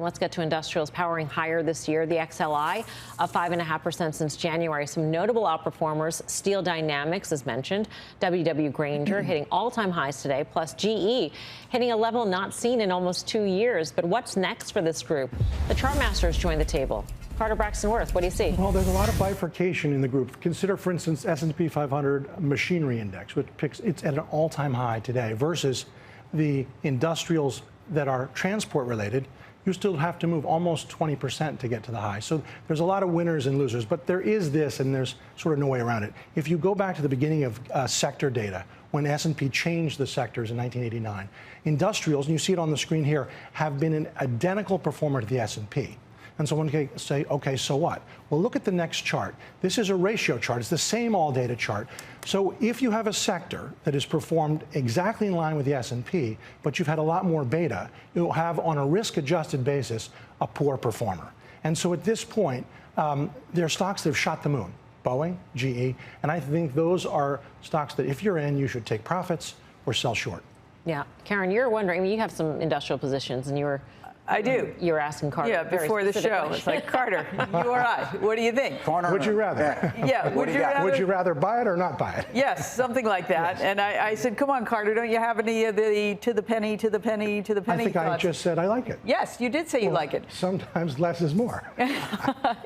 Let's get to industrials powering higher this year. The XLI up 5.5% since January. Some notable outperformers: Steel Dynamics, as mentioned, W.W. Grainger hitting all-time highs today, plus GE hitting a level not seen in almost 2 years. But what's next for this group? The Chartmasters joined the table. Carter Braxton-Worth, what do you see? Well, there's a lot of bifurcation in the group. Consider, for instance, S&P 500 Machinery Index, which it's at an all-time high today, versus the industrials that are transport-related. You still have to move almost 20% to get to the high. So there's a lot of winners and losers, but there is this, and there's sort of no way around it. If you go back to the beginning of sector data, when S&P changed the sectors in 1989, industrials, and you see it on the screen here, have been an identical performer to the S&P. And so one can say, okay, so what? Well, look at the next chart. This is a ratio chart. It's the same all data chart. So if you have a sector that has performed exactly in line with the S&P, but you've had a lot more beta, you'll have, on a risk-adjusted basis, a poor performer. And so at this point, there are stocks that have shot the moon: Boeing, GE, and I think those are stocks that if you're in, you should take profits or sell short. Yeah. Karen, you're wondering, I mean, you have some industrial positions, and you were... I do. You were asking Carter. Yeah, before the show. It's like, Carter, URI, what do you think? Would you rather? Yeah. Would you rather buy it or not buy it? Yes, something like that. Yes. And I said, come on, Carter, don't you have any of the to the penny I think I just said I like it. Yes, you did say you like it. Sometimes less is more.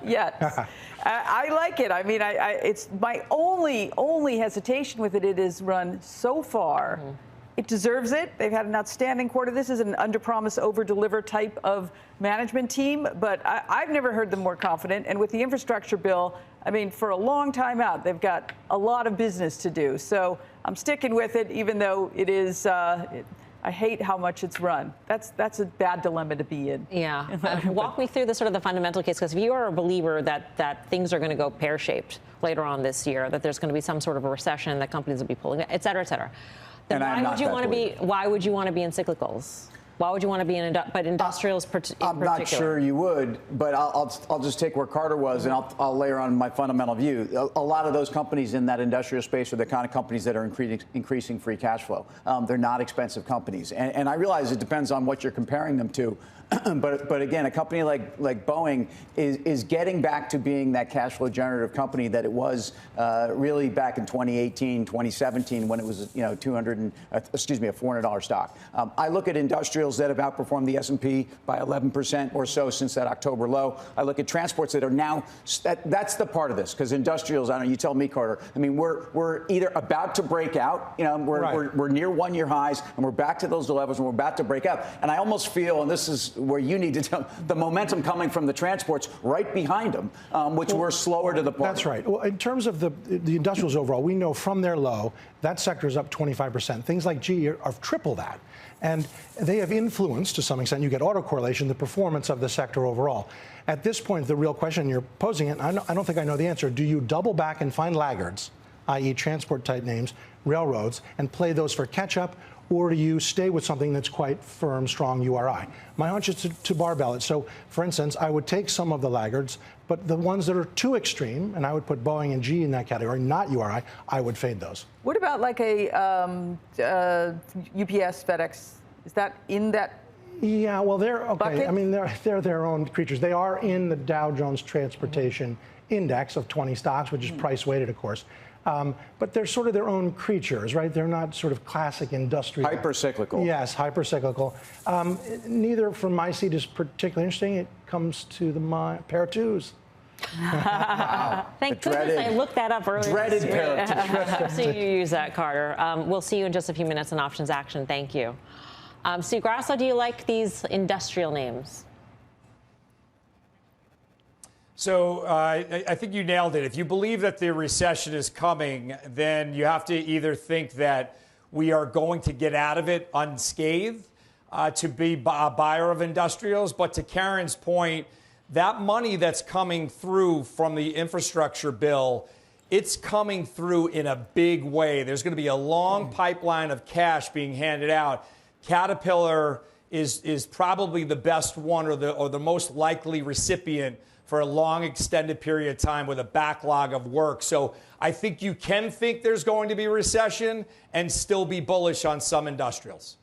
Yes. I like it. I mean, it's my only hesitation with it. It is run so far. Mm-hmm. It deserves it. They've had an outstanding quarter. This is an under-promise, over-deliver type of management team, but I've never heard them more confident. And with the infrastructure bill, I mean, for a long time out, they've got a lot of business to do. So I'm sticking with it, even though it is, I hate how much it's run. That's a bad dilemma to be in. Yeah. Walk me through the sort of the fundamental case, because if you are a believer that things are going to go pear-shaped later on this year, that there's going to be some sort of a recession, that companies will be pulling, et cetera, et cetera. Then why would you want to be in cyclicals? Why would you want to be in industrials in particular? I'm not sure you would, but I'll just take where Carter was, and I'll layer on my fundamental view. A lot of those companies in that industrial space are the kind of companies that are increasing free cash flow. They're not expensive companies, and I realize it depends on what you're comparing them to. But again, a company like Boeing is getting back to being that cash flow generative company that it was really back in 2018, 2017, when it was a $400 stock. I look at industrials that have outperformed the S&P by 11% or so since that October low. I look at transports that are now that's the part of this, because industrials, I don't know, you tell me, Carter. I mean, we're either about to break out, we're near 1-year highs, and we're back to those levels, and we're about to break out. And I almost feel, and this is where you need to tell the momentum coming from the transports right behind them, which were slower to the party. That's right. Well, in terms of the industrials overall, we know from their low, that sector is up 25%. Things like GE are triple that. And they have influenced, to some extent, you get autocorrelation, the performance of the sector overall. At this point, the real question you're posing, it, I don't think I know the answer. Do you double back and find laggards, i.e. transport-type names, railroads, and play those for catch-up? Or do you stay with something that's quite firm, strong URI? My hunch is to barbell it. So, for instance, I would take some of the laggards, but the ones that are too extreme, and I would put Boeing and GE in that category, not URI, I would fade those. What about like a UPS, FedEx? Is that in that? Yeah, well, they're okay. Bucket? I mean, they're their own creatures. They are in the Dow Jones Transportation Index of 20 stocks, which is price weighted, of course. But they're sort of their own creatures, right? They're not sort of classic industrial. Hyper-cyclical. Yes, hyper-cyclical. Neither from my seat is particularly interesting. It comes to the pair of twos. Wow. Thank goodness I looked that up earlier. Dreaded pair of twos. So you use that, Carter. We'll see you in just a few minutes on Options Action. Thank you. Steve Grasso, do you like these industrial names? So I think you nailed it. If you believe that the recession is coming, then you have to either think that we are going to get out of it unscathed, to be a buyer of industrials. But to Karen's point, that money that's coming through from the infrastructure bill, it's coming through in a big way. There's going to be a long pipeline of cash being handed out. Caterpillar is probably the best one, or the most likely recipient for a long extended period of time with a backlog of work. So I think you can think there's going to be a recession and still be bullish on some industrials.